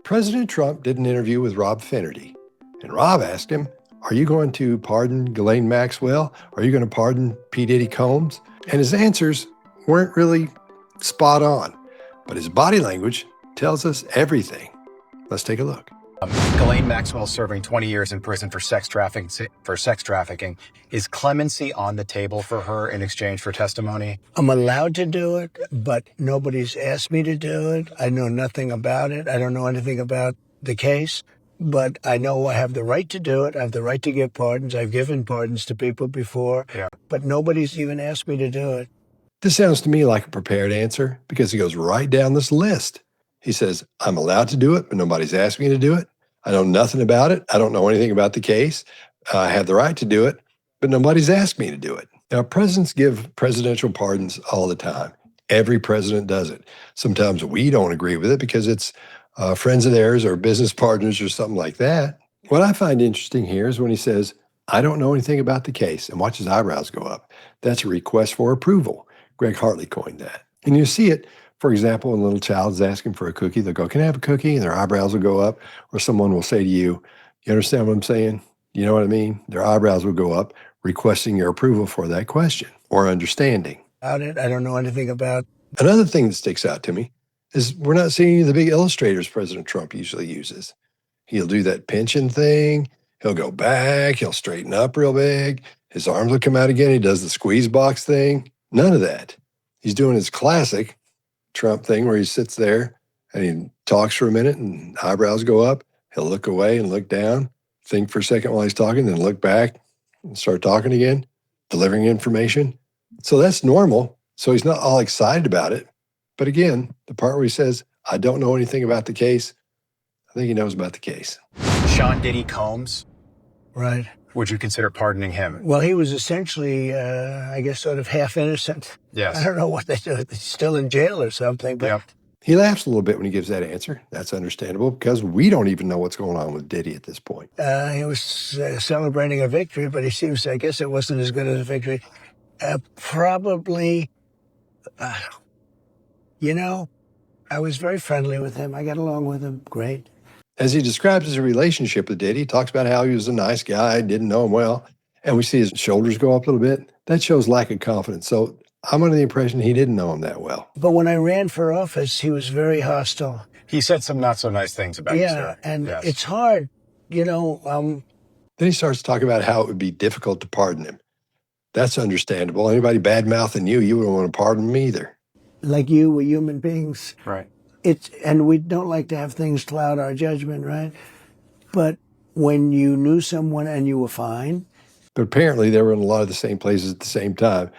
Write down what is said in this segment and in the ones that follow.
President Trump did an interview with Rob Finnerty, and Rob asked him, are you going to pardon Ghislaine Maxwell? Are you going to pardon P. Diddy Combs? And his answers weren't really spot on, but his body language tells us everything. Let's take a look. Ghislaine Maxwell serving 20 years in prison for sex trafficking. Is clemency on the table for her in exchange for testimony? I'm allowed to do it, but nobody's asked me to do it. I know nothing about it. I don't know anything about the case, but I know I have the right to do it. I have the right to give pardons. I've given pardons to people before, but nobody's even asked me to do it. This sounds to me like a prepared answer because he goes right down this list. He says, I'm allowed to do it, but nobody's asked me to do it. I know nothing about it. I don't know anything about the case. I have the right to do it, but nobody's asked me to do it. Now, presidents give presidential pardons all the time. Every president does it. Sometimes we don't agree with it because it's friends of theirs or business partners or something like that. What I find interesting here is when he says, I don't know anything about the case, and watch his eyebrows go up. That's a request for approval. Greg Hartley coined that. And you see it, for example, when a little child is asking for a cookie, they'll go, can I have a cookie? And their eyebrows will go up. Or someone will say to you, you understand what I'm saying? You know what I mean? Their eyebrows will go up, requesting your approval for that question or understanding. I don't know anything about. Another thing that sticks out to me is we're not seeing any of the big illustrators President Trump usually uses. He'll do that pension thing. He'll go back. He'll straighten up real big. His arms will come out again. He does the squeeze box thing. None of that. He's doing his classic Trump thing where he sits there and he talks for a minute and eyebrows go up. He'll look away and look down, think for a second while he's talking, then look back and start talking again, delivering information. So that's normal. So he's not all excited about it. But again, the part where he says, I don't know anything about the case, I think he knows about the case. Sean Diddy Combs? Right. Would you consider pardoning him? Well, he was essentially, I guess, sort of half innocent. Yes. I don't know what they do. He's still in jail or something. But He laughs a little bit when he gives that answer. That's understandable because we don't even know what's going on with Diddy at this point. He was celebrating a victory, but he seems, I guess it wasn't as good as a victory. Probably, I was very friendly with him. I got along with him great. As he describes his relationship with Diddy, he talks about how he was a nice guy, didn't know him well, and we see his shoulders go up a little bit. That shows lack of confidence. So I'm under the impression he didn't know him that well. But when I ran for office, he was very hostile. He said some not so nice things about you, sir. And it's hard, Then he starts talking about how it would be difficult to pardon him. That's understandable. Anybody bad-mouthing you wouldn't want to pardon them either. Like you, we're human beings. Right. And we don't like to have things cloud our judgment, right? But when you knew someone and you were fine. But apparently they were in a lot of the same places at the same time.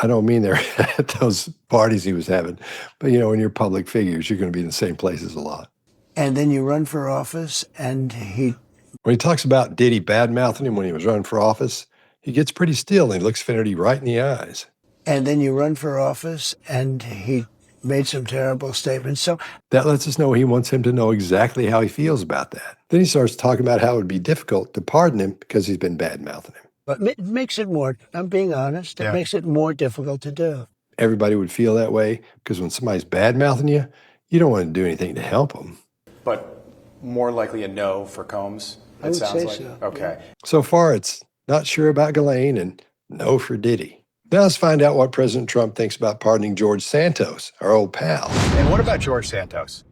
I don't mean they're at those parties he was having, but when you're public figures, you're going to be in the same places a lot. And then you run for office and when he talks about Diddy bad-mouthing him when he was running for office, he gets pretty still and he looks Finnerty right in the eyes. And then you run for office and he made some terrible statements. So that lets us know he wants him to know exactly how he feels about that. Then he starts talking about how it would be difficult to pardon him because he's been bad-mouthing him. But it makes it more, I'm being honest, it makes it more difficult to do. Everybody would feel that way because when somebody's bad-mouthing you, you don't want to do anything to help them. But more likely a no for Combs, I would say so. Okay. Yeah. So far, it's not sure about Ghislaine and no for Diddy. Now let's find out what President Trump thinks about pardoning George Santos, our old pal. And what about George Santos?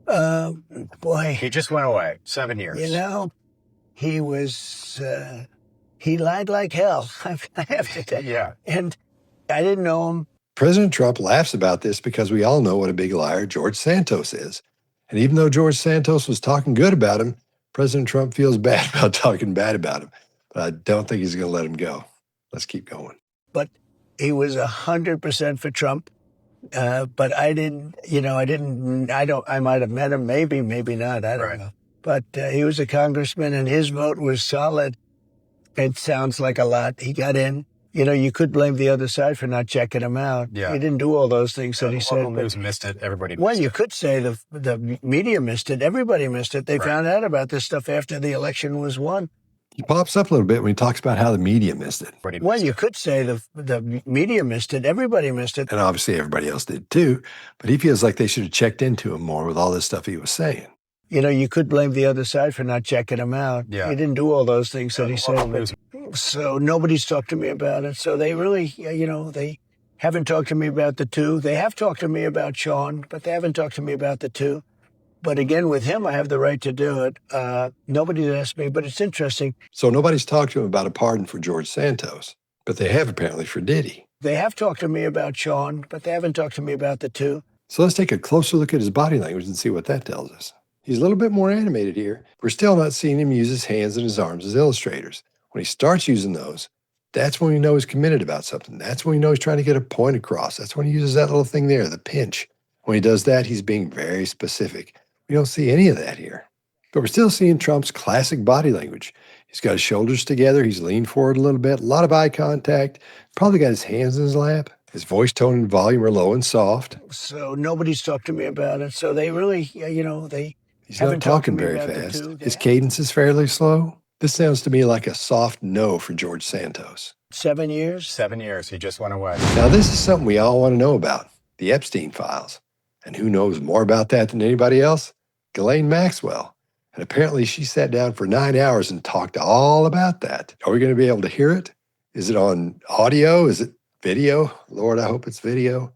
Boy. He just went away, 7 years. He was, he lied like hell. I have to tell you. Yeah. And I didn't know him. President Trump laughs about this because we all know what a big liar George Santos is. And even though George Santos was talking good about him, President Trump feels bad about talking bad about him. But I don't think he's going to let him go. Let's keep going. But he was 100% for Trump. But I didn't, I might have met him, maybe not, I don't know. But he was a congressman and his vote was solid. It sounds like a lot. He got in. You could blame the other side for not checking him out. Yeah. He didn't do all those things that he said. Local news missed it. Everybody missed it. Well, you could say the media missed it. Everybody missed it. They found out about this stuff after the election was won. He pops up a little bit when he talks about how the media missed it. Well, you could say the media missed it. Everybody missed it. And obviously everybody else did too. But he feels like they should have checked into him more with all this stuff he was saying. You know, you could blame the other side for not checking him out. Yeah. He didn't do all those things that he said. But, so nobody's talked to me about it. So they really, they haven't talked to me about the two. They have talked to me about Sean, but they haven't talked to me about the two. But again, with him, I have the right to do it. Nobody's asked me, but it's interesting. So nobody's talked to him about a pardon for George Santos, but they have apparently for Diddy. They have talked to me about Sean, but they haven't talked to me about the two. So let's take a closer look at his body language and see what that tells us. He's a little bit more animated here. We're still not seeing him use his hands and his arms as illustrators. When he starts using those, that's when we know he's committed about something. That's when we know he's trying to get a point across. That's when he uses that little thing there, the pinch. When he does that, he's being very specific. We don't see any of that here. But we're still seeing Trump's classic body language. He's got his shoulders together. He's leaned forward a little bit, a lot of eye contact. Probably got his hands in his lap. His voice tone and volume are low and soft. So nobody's talked to me about it. So they really, He's not talking very fast. His cadence is fairly slow. This sounds to me like a soft no for George Santos. 7 years? 7 years. He just went away. Now, this is something we all want to know about, the Epstein files. And who knows more about that than anybody else? Ghislaine Maxwell. And apparently she sat down for 9 hours and talked all about that. Are we going to be able to hear it? Is it on audio? Is it video? Lord, I hope it's video.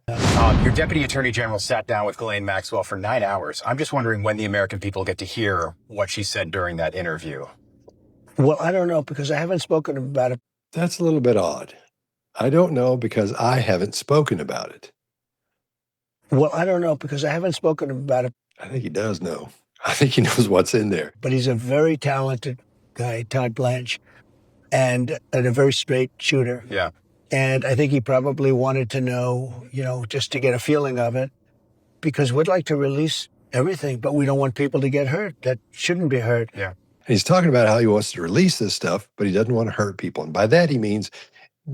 Your Deputy Attorney General sat down with Ghislaine Maxwell for 9 hours. I'm just wondering when the American people get to hear what she said during that interview. Well, I don't know because I haven't spoken about it. That's a little bit odd. I don't know because I haven't spoken about it. Well, I don't know because I haven't spoken about it. I think he does know. I think he knows what's in there. But he's a very talented guy, Todd Blanche, and a very straight shooter. Yeah. And I think he probably wanted to know, just to get a feeling of it, because we'd like to release everything, but we don't want people to get hurt that shouldn't be hurt. Yeah. And he's talking about how he wants to release this stuff, but he doesn't want to hurt people. And by that, he means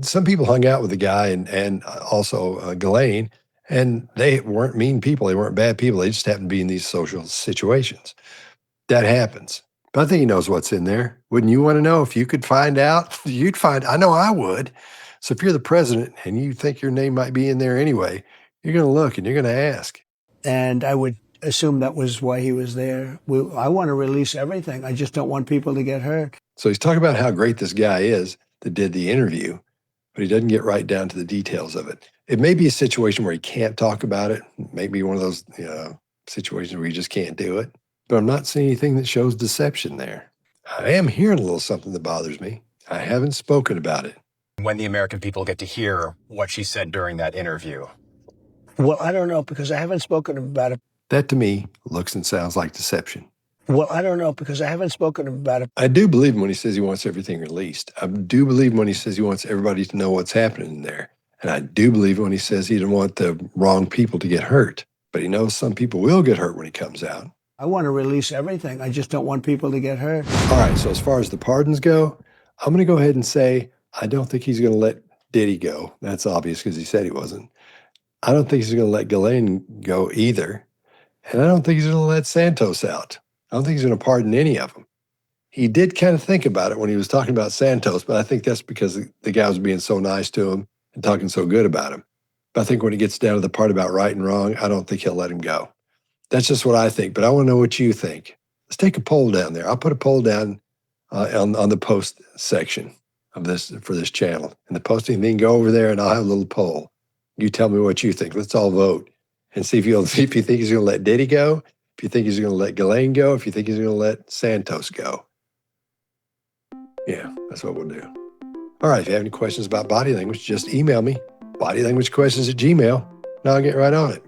some people hung out with the guy and also Ghislaine, and they weren't mean people. They weren't bad people. They just happened to be in these social situations. That happens. But I think he knows what's in there. Wouldn't you want to know if you could find out? I know I would. So if you're the president and you think your name might be in there anyway, you're going to look and you're going to ask. And I would assume that was why he was there. I want to release everything. I just don't want people to get hurt. So he's talking about how great this guy is that did the interview, but he doesn't get right down to the details of it. It may be a situation where he can't talk about it. Maybe one of those situations where you just can't do it. But I'm not seeing anything that shows deception there. I am hearing a little something that bothers me. I haven't spoken about it. When the American people get to hear what she said during that interview. Well, I don't know because I haven't spoken about it. That to me looks and sounds like deception. Well, I don't know because I haven't spoken about it. I do believe him when he says he wants everything released. I do believe him when he says he wants everybody to know what's happening in there. And I do believe him when he says he didn't want the wrong people to get hurt. But he knows some people will get hurt when he comes out. I want to release everything. I just don't want people to get hurt. All right, so as far as the pardons go, I'm going to go ahead and say I don't think he's going to let Diddy go. That's obvious because he said he wasn't. I don't think he's going to let Ghislaine go either. And I don't think he's going to let Santos out. I don't think he's going to pardon any of them. He did kind of think about it when he was talking about Santos, but I think that's because the guy was being so nice to him and talking so good about him. But I think when it gets down to the part about right and wrong, I don't think he'll let him go. That's just what I think, but I want to know what you think. Let's take a poll down there. I'll put a poll down on the post section of this for this channel. And the posting thing, go over there and I'll have a little poll. You tell me what you think. Let's all vote and see if you think he's going to let Diddy go, if you think he's going to let Ghislaine go, if you think he's going to let Santos go. Yeah, that's what we'll do. All right, if you have any questions about body language, just email me, bodylanguagequestions@gmail.com, and I'll get right on it.